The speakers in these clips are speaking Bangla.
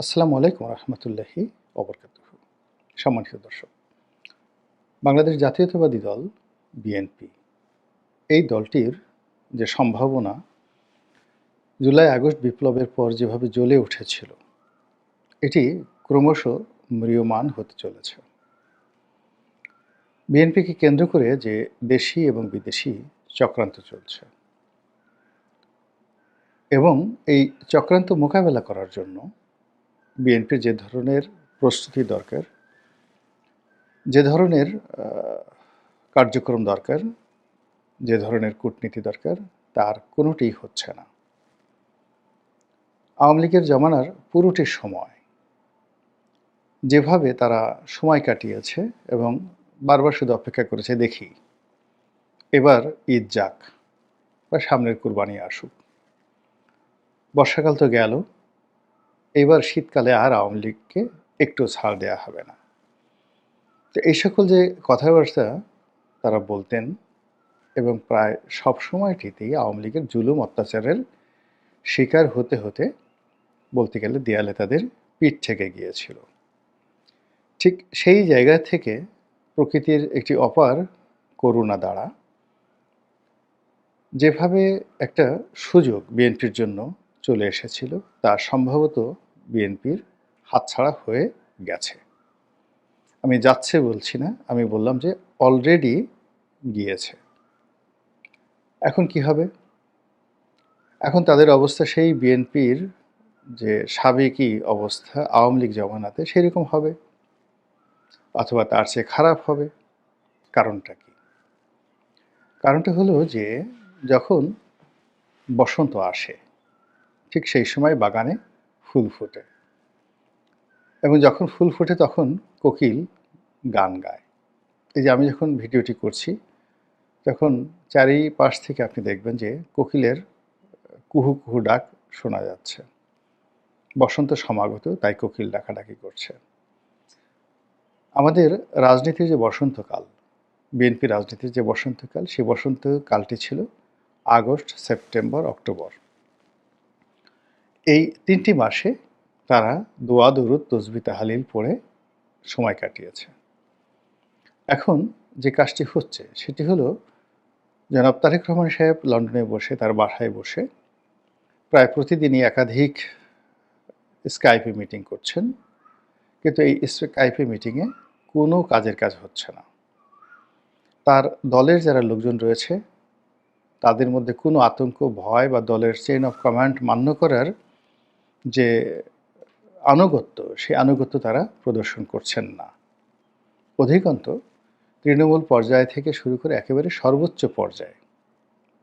আসসালামু আলাইকুম রহমতুল্লাহি ওবরকাতুহু। সম্মানিত দর্শক, বাংলাদেশ জাতীয়তাবাদী দল বিএনপি এই দলটির যে সম্ভাবনা জুলাই আগস্ট বিপ্লবের পর যেভাবে জ্বলে উঠেছিল, এটি ক্রমশ ম্রিয়মাণ হতে চলেছে। বিএনপিকে কেন্দ্র করে যে দেশি এবং বিদেশি চক্রান্ত চলছে এবং এই চক্রান্ত মোকাবেলা করার জন্য বিএনপির যে ধরনের প্রস্তুতি দরকার, যে ধরনের কার্যক্রম দরকার, যে ধরনের কূটনীতি দরকার, তার কোনোটিই হচ্ছে না। আওয়ামী লীগের জমানার পুরোটি সময় যেভাবে তারা সময় কাটিয়েছে এবং বারবার শুধু অপেক্ষা করেছে, দেখি এবার ঈদ যাক বা সামনের কুরবানি আসুক, বর্ষাকাল তো গেল, এবার শীতকালে আর আওয়ামী লীগকে একটু ছাড় দেওয়া হবে না। তো এই সকল যে কথাবার্তা তারা বলতেন এবং প্রায় সব সময়টিতেই আওয়ামী লীগের জুলুম অত্যাচারের শিকার হতে হতে বলতে গেলে দেয়ালে তাদের পিঠ থেকে গিয়েছিল। ঠিক সেই জায়গা থেকে প্রকৃতির একটি অপার করুণা দ্বারা যেভাবে একটা সুযোগ বিএনপির জন্য চলে এসেছিল, তা সম্ভবত বিএনপির হাতছাড়া হয়ে গেছে। আমি যাচ্ছে বলছি না, আমি বললাম যে অলরেডি গিয়েছে। এখন কি হবে? এখন তাদের অবস্থা সেই বিএনপির যে সাবেকি অবস্থা আওয়ামী লীগ জমানাতে সেরকম হবে, অথবা তার চেয়ে খারাপ হবে। কারণটা কি? কারণটা হলো যে যখন বসন্ত আসে, ঠিক সেই সময় বাগানে ফুল ফোটে এবং যখন ফুল ফোটে তখন কোকিল গান গায়। এই যে আমি যখন ভিডিওটি করছি, তখন চারিপাশ থেকে আপনি দেখবেন যে কোকিলের কুহু কুহু ডাক শোনা যাচ্ছে। বসন্ত সমাগত, তাই কোকিল ডাকাডাকি করছে। আমাদের রাজনীতির যে বসন্তকাল, বিএনপি রাজনীতির যে বসন্তকাল, সেই বসন্তকালটি ছিল আগস্ট, সেপ্টেম্বর, অক্টোবর। এই ৩টি মাসে তারা দোয়া দরুদ তসবিহ তাহলিল পড়ে সময় কাটিয়েছে। এখন যে কাজটি হচ্ছে সেটি হলো, জনাব তারেক রহমান সাহেব লন্ডনে বসে তার বাসায় বসে প্রায় প্রতিদিনই একাধিক স্কাইপে মিটিং করছেন, কিন্তু এই স্কাইপে মিটিংয়ে কোনো কাজের কাজ হচ্ছে না। তার দলের যারা লোকজন রয়েছে তাদের মধ্যে কোনো আতঙ্ক, ভয় বা দলের চেইন অফ কমান্ড মান্য করার যে আনুগত্য, সেই আনুগত্য তারা প্রদর্শন করছেন না। অধিকন্তু তৃণমূল পর্যায় থেকে শুরু করে একেবারে সর্বোচ্চ পর্যায়ে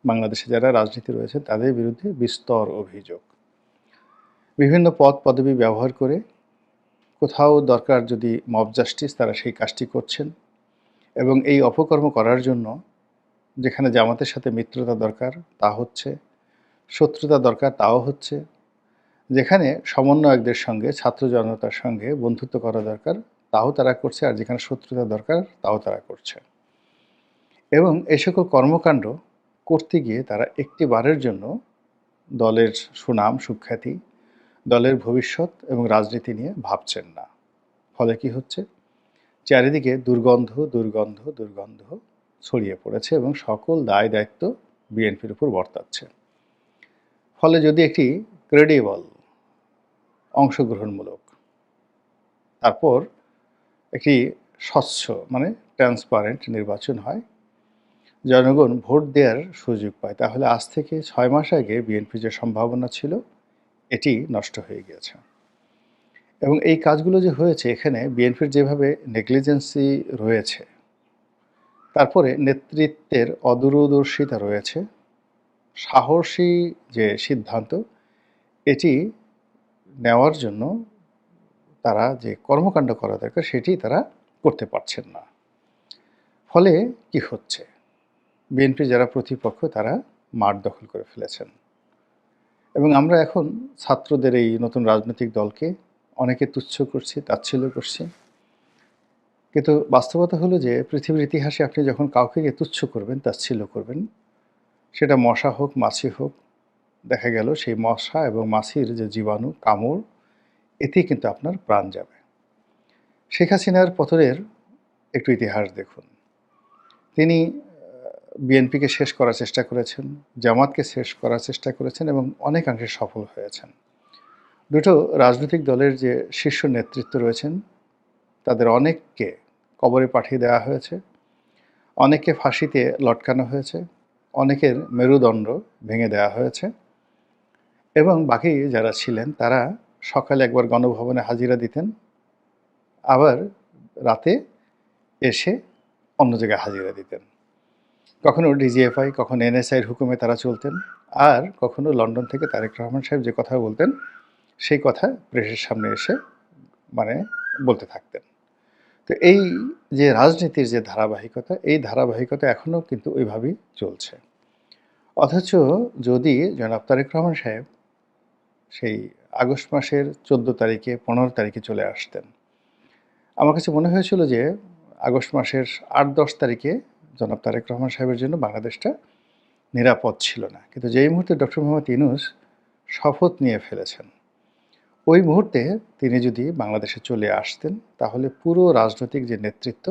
বাংলাদেশে যারা রাজনীতি রয়েছে তাদের বিরুদ্ধে বিস্তর অভিযোগ। বিভিন্ন পদ পদবি ব্যবহার করে কোথাও দরকার যদি মব জাস্টিস, তারা সেই কাজটি করছেন এবং এই অপকর্ম করার জন্য যেখানে জামাতের সাথে মিত্রতা দরকার তা হচ্ছে, শত্রুতা দরকার তাও হচ্ছে, যেখানে সমন্বয়কদের সঙ্গে ছাত্র জনতার সঙ্গে বন্ধুত্ব করা দরকার তাও তারা করছে, আর যেখানে শত্রুতা দরকার তাও তারা করছে। এবং এই সকল কর্মকাণ্ড করতে গিয়ে তারা একটি বারের জন্য দলের সুনাম সুখ্যাতি, দলের ভবিষ্যৎ এবং রাজনীতি নিয়ে ভাবছেন না। ফলে কি হচ্ছে? চারিদিকে দুর্গন্ধ দুর্গন্ধ দুর্গন্ধ ছড়িয়ে পড়েছে এবং সকল দায় দায়িত্ব বিএনপির উপর বর্তাচ্ছে। ফলে যদি একটি ক্রেডিবল, অংশগ্রহণমূলক, তারপর একটি স্বচ্ছ মানে ট্রান্সপারেন্ট নির্বাচন হয়, জনগণ ভোট দেওয়ার সুযোগ পায়, তাহলে আজ থেকে ৬ মাস আগে বিএনপির যে সম্ভাবনা ছিল এটি নষ্ট হয়ে গিয়েছে। এবং এই কাজগুলো যে হয়েছে, এখানে বিএনপির যেভাবে নেগলিজেন্সি রয়েছে, তারপরে নেতৃত্বের অদূরদর্শিতা রয়েছে, সাহসী যে সিদ্ধান্ত এটি নেওয়ার জন্য তারা যে কর্মকাণ্ড করা দরকার সেটি তারা করতে পারছেন না। ফলে কি হচ্ছে? বিএনপি যারা প্রতিপক্ষ তারা মাঠ দখল করে ফেলেছেন এবং আমরা এখন ছাত্রদের এই নতুন রাজনৈতিক দলকে অনেকে তুচ্ছ করছি, তাচ্ছিল্য করছি। কিন্তু বাস্তবতা হলো যে পৃথিবীর ইতিহাসে আপনি যখন কাউকে তুচ্ছ করবেন, তাচ্ছিল্য করবেন, সেটা মশা হোক মাছি হোক, দেখা গেল সেই মশা এবং মাছির যে জীবাণু কামড়, এতেই কিন্তু আপনার প্রাণ যাবে। শেখ হাসিনার পতনের একটু ইতিহাস দেখুন। তিনি বিএনপিকে শেষ করার চেষ্টা করেছেন, জামাতকে শেষ করার চেষ্টা করেছেন এবং অনেকাংশে সফল হয়েছেন। দুটো রাজনৈতিক দলের যে শীর্ষ নেতৃত্ব রয়েছেন, তাদের অনেককে কবরে পাঠিয়ে দেওয়া হয়েছে, অনেককে ফাঁসিতে লটকানো হয়েছে, অনেকের মেরুদণ্ড ভেঙে দেওয়া হয়েছে এবং বাকি যারা ছিলেন তারা সকালে একবার গণভবনে হাজিরা দিতেন, আবার রাতে এসে অন্য জায়গায় হাজিরা দিতেন। কখনো ডিজিএফআই, কখনো এনএসআইয়ের হুকুমে তারা চলতেন, আর কখনো লন্ডন থেকে তারেক রহমান সাহেব যে কথা বলতেন সেই কথা প্রেসের সামনে এসে মানে বলতে থাকতেন। তো এই যে রাজনীতির যে ধারাবাহিকতা, এই ধারাবাহিকতা এখনও কিন্তু ওইভাবেই চলছে। অথচ যদি জনাব তারেক রহমান সাহেব সেই আগস্ট মাসের 14 তারিখে 15 তারিখে চলে আসতেন, আমার কাছে মনে হয়েছিল যে আগস্ট মাসের 8-10 তারিখে জনাব তারেক রহমান সাহেবের জন্য বাংলাদেশটা নিরাপদ ছিল না। কিন্তু যেই মুহূর্তে ডক্টর মোহাম্মদ ইউনূস শপথ নিয়ে ফেলেছেন, ওই মুহূর্তে তিনি যদি বাংলাদেশে চলে আসতেন তাহলে পুরো রাজনৈতিক যে নেতৃত্ব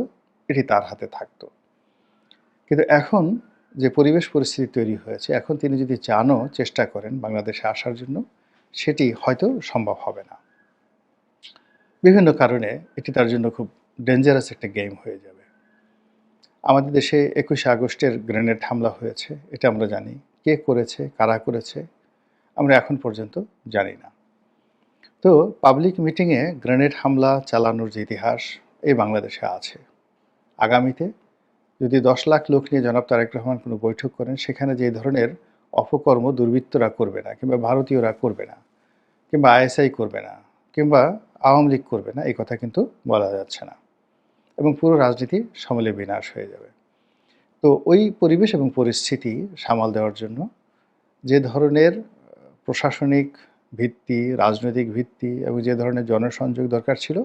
এটি তার হাতে থাকতো। কিন্তু এখন যে পরিবেশ পরিস্থিতি তৈরি হয়েছে, এখন তিনি যদি চানও চেষ্টা করেন বাংলাদেশে আসার জন্য, সেটি হয়তো সম্ভব হবে না। বিভিন্ন কারণে এটি তার জন্য খুব ডেঞ্জারাস একটা গেম হয়ে যাবে। আমাদের দেশে 21শে আগস্টের গ্রেনেড হামলা হয়েছে, এটা আমরা জানি। কে করেছে, কারা করেছে, আমরা এখন পর্যন্ত জানি না। তো পাবলিক মিটিংয়ে গ্রেনেড হামলা চালানোর যে ইতিহাস এই বাংলাদেশে আছে। আগামীতে যদি 10 লাখ লোক নিয়ে জনাব তারেক রহমান কোনো বৈঠক করেন, সেখানে যে ধরনের অপকর্ম দুর্বৃত্তরা করবে না, কিংবা ভারতীয়রা করবে না, কিংবা আইএসআই করবে না, কিংবা আওয়ামী লীগ করবে না, এই কথা কিন্তু বলা যাচ্ছে না এবং পুরো রাজনীতি সমূলে বিনাশ হয়ে যাবে। তো ওই পরিবেশ এবং পরিস্থিতি সামাল দেওয়ার জন্য যে ধরনের প্রশাসনিক ভিত্তি, রাজনৈতিক ভিত্তি এবং যে ধরনের জনসংযোগ দরকার ছিল,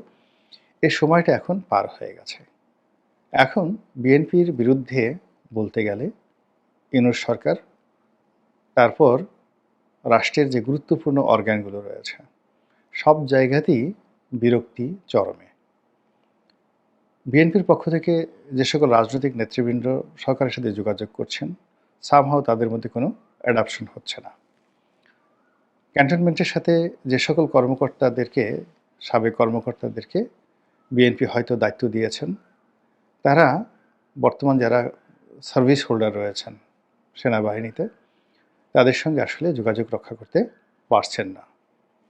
এই সময়টা এখন পার হয়ে গেছে। এখন বিএনপির বিরুদ্ধে বলতে গেলে ইউনূস সরকার, তারপর রাষ্ট্রের যে গুরুত্বপূর্ণ অর্গানগুলো রয়েছে, সব জায়গাতেই বিরক্তি চরমে। বিএনপির পক্ষ থেকে যে সকল রাজনৈতিক নেতৃবৃন্দ সরকারের সাথে যোগাযোগ করছেন, সামহাও তাদের মধ্যে কোনো অ্যাডাপশন হচ্ছে না। ক্যান্টনমেন্টের সাথে যে সকল কর্মকর্তাদেরকে, সাবেক কর্মকর্তাদেরকে বিএনপি হয়তো দায়িত্ব দিয়েছেন, তারা বর্তমান যারা সার্ভিস হোল্ডার রয়েছেন সেনাবাহিনীতে, তাদের সঙ্গে আসলে যোগাযোগ রক্ষা করতে পারছেন না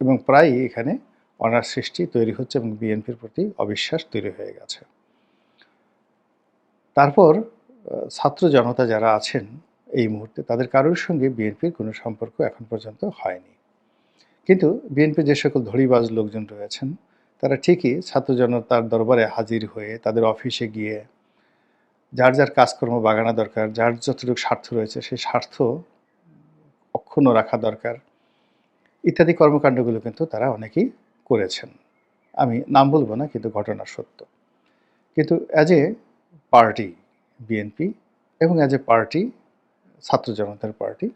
এবং প্রায়ই এখানে অনার সৃষ্টি তৈরি হচ্ছে এবং বিএনপির প্রতি অবিশ্বাস তৈরি হয়ে গেছে। তারপর ছাত্র জনতা যারা আছেন এই মুহূর্তে, তাদের কারোর সঙ্গে বিএনপির কোনো সম্পর্ক এখন পর্যন্ত হয়নি। কিন্তু বিএনপির যে সকল ধড়িবাজ লোকজন রয়েছেন, তারা ঠিকই ছাত্র জনতার দরবারে হাজির হয়ে তাদের অফিসে গিয়ে যার যার কাজকর্ম বাগানো দরকার, যার যতটুকু স্বার্থ রয়েছে সেই স্বার্থ অক্ষুণ্ণ রাখা দরকার, ইত্যাদি কর্মকাণ্ডগুলো কিন্তু তারা অনেকেই করেছেন। আমি নাম বলবো না, কিন্তু ঘটনা সত্য। কিন্তু অ্যাজ এ পার্টি বিএনপি এবং অ্যাজ এ পার্টি ছাত্র জনতার পার্টি,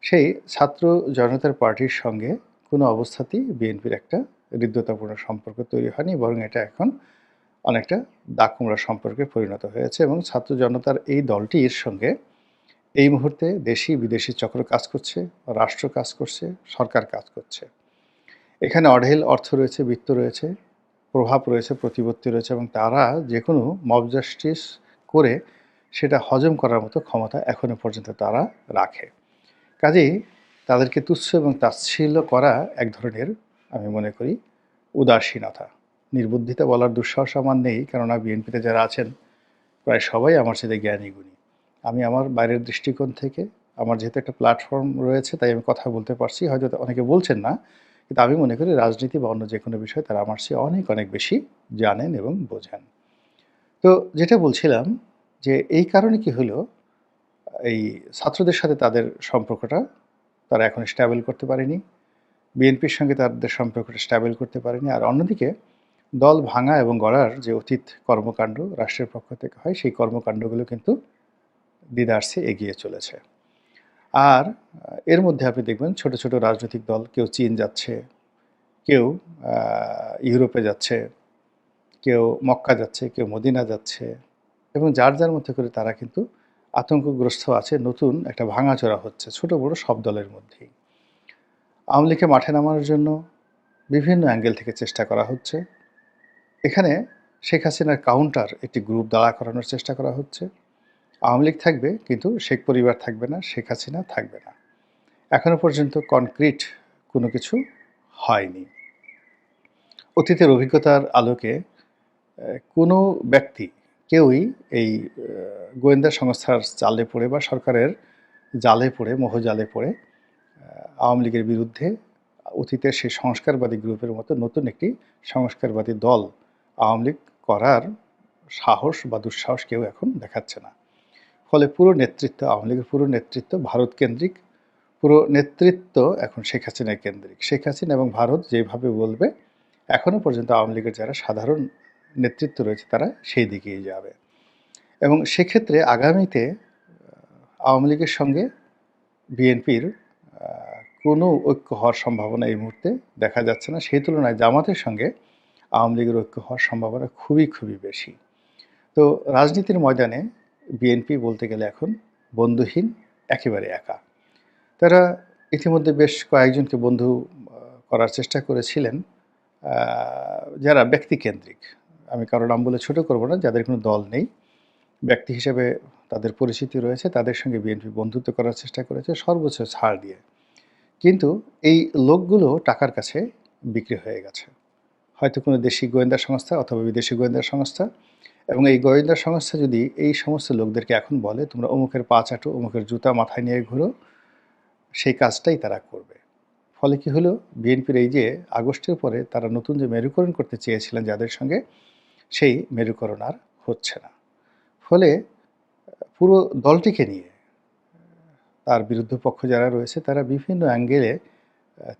সেই ছাত্র জনতার পার্টির সঙ্গে কোনো অবস্থাতেই বিএনপির একটা হৃদ্যতাপূর্ণ সম্পর্ক তৈরি হয়নি, বরং এটা এখন অনেকটা দাগ কুমড়া সম্পর্কে পরিণত হয়েছে এবং ছাত্র জনতার এই দলটির সঙ্গে এই মুহূর্তে দেশি বিদেশি চক্র কাজ করছে, রাষ্ট্র কাজ করছে, সরকার কাজ করছে। এখানে অঢেল অর্থ রয়েছে, বিত্ত রয়েছে, প্রভাব রয়েছে, প্রতিপত্তি রয়েছে এবং তারা যে কোনো মব জাস্টিস করে সেটা হজম করার মতো ক্ষমতা এখনও পর্যন্ত তারা রাখে। কাজেই তাদেরকে তুচ্ছ এবং তাচ্ছিল্য করা এক ধরনের, আমি মনে করি, উদাসীনতা। নির্বুদ্ধিতা বলার দুঃসাহস আমার নেই, কেননা বিএনপিতে যারা আছেন প্রায় সবাই আমার সাথে জ্ঞানী গুণী। আমি আমার বাইরের দৃষ্টিকোণ থেকে, আমার যেহেতু একটা প্ল্যাটফর্ম রয়েছে তাই আমি কথা বলতে পারছি, হয়তো অনেকে বলছেন না, কিন্তু আমি মনে করি রাজনীতি বা অন্য যে কোনো বিষয় তারা আমার চেয়ে অনেক অনেক বেশি জানেন এবং বোঝেন। তো যেটা বলছিলাম যে এই কারণে কি হলো, এই ছাত্রদের সাথে তাদের সম্পর্কটা তারা এখন স্ট্যাবল করতে পারেনি, বিএনপির সঙ্গে তাদের সম্পর্কটা স্ট্যাবল করতে পারেনি। আর অন্যদিকে দল ভাঙা এবং গড়ার যে অতীত কর্মকাণ্ড রাষ্ট্রের পক্ষ থেকে হয়, সেই কর্মকাণ্ডগুলো কিন্তু দ্বিধার্সে এগিয়ে চলেছে। আর এর মধ্যে আপনি দেখবেন ছোট ছোট রাজনৈতিক দল, কেউ চীন যাচ্ছে, কেউ ইউরোপে যাচ্ছে, কেউ মক্কা যাচ্ছে, কেউ মদিনা যাচ্ছে এবং যার যার মধ্যে করে তারা কিন্তু আতঙ্কগ্রস্ত আছে। নতুন একটা ভাঙাচোরা হচ্ছে ছোট বড় সব দলের মধ্যেই। আওয়ামী লীগকে মাঠে নামানোর জন্য বিভিন্ন অ্যাঙ্গেল থেকে চেষ্টা করা হচ্ছে। এখানে শেখ হাসিনার কাউন্টার একটি গ্রুপ দাঁড়া করানোর চেষ্টা করা হচ্ছে। আওয়ামী লীগ থাকবে কিন্তু শেখ পরিবার থাকবে না, শেখ হাসিনা থাকবে না। এখনো পর্যন্ত কনক্রিট কোনো কিছু হয়নি। অতীতের অভিজ্ঞতার আলোকে কোনো ব্যক্তি কেউই এই গোয়েন্দা সংস্থার জালে পড়ে বা সরকারের জালে পড়ে, মোহজালে পড়ে আওয়ামী লীগের বিরুদ্ধে অতীতের সেই সংস্কারবাদী গ্রুপের মতো নতুন একটি সংস্কারবাদী দল আওয়ামী লীগ করার সাহস বা দুঃসাহস কেউ এখন দেখাচ্ছে না। ফলে পুরো নেতৃত্ব, আওয়ামী লীগের পুরো নেতৃত্ব ভারত কেন্দ্রিক, পুরো নেতৃত্ব এখন শেখ হাসিনা কেন্দ্রিক। শেখ হাসিনা এবং ভারত যেভাবে বলবে, এখনও পর্যন্ত আওয়ামী লীগের যারা সাধারণ নেতৃত্ব রয়েছে তারা সেই দিকেই যাবে। এবং সেক্ষেত্রে আগামীতে আওয়ামী লীগের সঙ্গে বিএনপির কোনো ঐক্য হওয়ার সম্ভাবনা এই মুহূর্তে দেখা যাচ্ছে না। সেই তুলনায় জামাতের সঙ্গে আওয়ামী লীগের ঐক্য হওয়ার সম্ভাবনা খুবই খুবই বেশি। তো রাজনীতির ময়দানে বিএনপি বলতে গেলে এখন বন্ধুহীন, একেবারে একা। তারা ইতিমধ্যে বেশ কয়েকজনকে বন্ধু করার চেষ্টা করেছিলেন, যারা ব্যক্তিকেন্দ্রিক। আমি কারো নাম বলে ছোট করব না, যাদের কোনো দল নেই, ব্যক্তি হিসেবে তাদের পরিচিতি রয়েছে, তাদের সঙ্গে বিএনপি বন্ধুত্ব করার চেষ্টা করেছে সর্বোচ্চ ছাড় দিয়ে। কিন্তু এই লোকগুলো টাকার কাছে বিক্রি হয়ে গেছে। হয়তো কোনো দেশি গোয়েন্দা সংস্থা অথবা বিদেশি গোয়েন্দা সংস্থা, এবং এই গোয়েন্দা সংস্থা যদি এই সমস্ত লোকদেরকে এখন বলে তোমরা অমুকের পা চাটো, অমুকের জুতা মাথায় নিয়ে ঘুরো, সেই কাজটাই তারা করবে। ফলে কি হলো, বিএনপির এই যে আগস্টের পরে তারা নতুন যে মেরুকরণ করতে চেয়েছিলেন যাদের সঙ্গে, সেই মেরুকরণ আর হচ্ছে না। ফলে পুরো দলটিকে নিয়ে তার বিরুদ্ধ পক্ষ যারা রয়েছে তারা বিভিন্ন অ্যাঙ্গেলে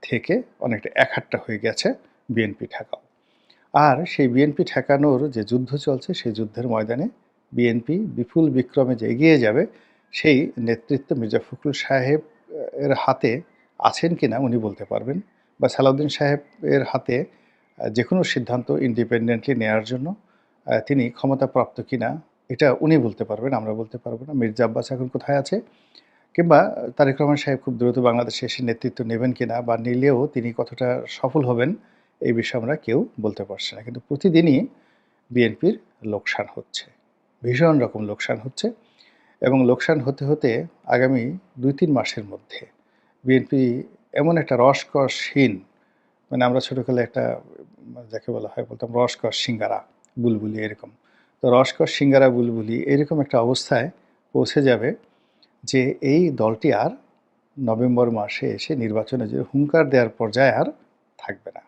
থেকে অনেকটা একহাট্টা হয়ে গেছে বিএনপি ঠেকাও। আর সেই বিএনপি ঠেকানোর যে যুদ্ধ চলছে, সেই যুদ্ধের ময়দানে বিএনপি বিপুল বিক্রমে যে এগিয়ে যাবে, সেই নেতৃত্ব মির্জা ফখরুল সাহেব এর হাতে আছেন কিনা উনি বলতে পারবেন, বা সালাউদ্দিন সাহেবের হাতে যে কোনো সিদ্ধান্ত ইন্ডিপেন্ডেন্টলি নেওয়ার জন্য তিনি ক্ষমতাপ্রাপ্ত কিনা এটা উনি বলতে পারবেন, আমরা বলতে পারবো না। মির্জা আব্বাস এখন কোথায় আছে, কিংবা তারেক রহমান সাহেব খুব দ্রুত বাংলাদেশে এসে নেতৃত্ব নেবেন কিনা, বা নিলেও তিনি কতটা সফল হবেন, এই বিষয়ে আমরা কেউ বলতে পারছি না। কিন্তু প্রতিদিনই বিএনপির লোকসান হচ্ছে, ভীষণ রকম লোকসান হচ্ছে, এবং লোকসান হতে হতে আগামী ২-৩ মাসের মধ্যে বিএনপি এমন একটা রসকসহীন, মানে আমরা ছোটোকালে একটা যাকে বলা হয় বলতাম রসকস সিঙ্গারা বুলবুলি, এরকম। তো রসকস সিঙ্গারা বুলবুলি এরকম একটা অবস্থায় পৌঁছে যাবে যে এই দলটি আর নভেম্বর মাসে এসে নির্বাচনে যে হুঙ্কার দেওয়ার পর্যায়ে আর থাকবে না।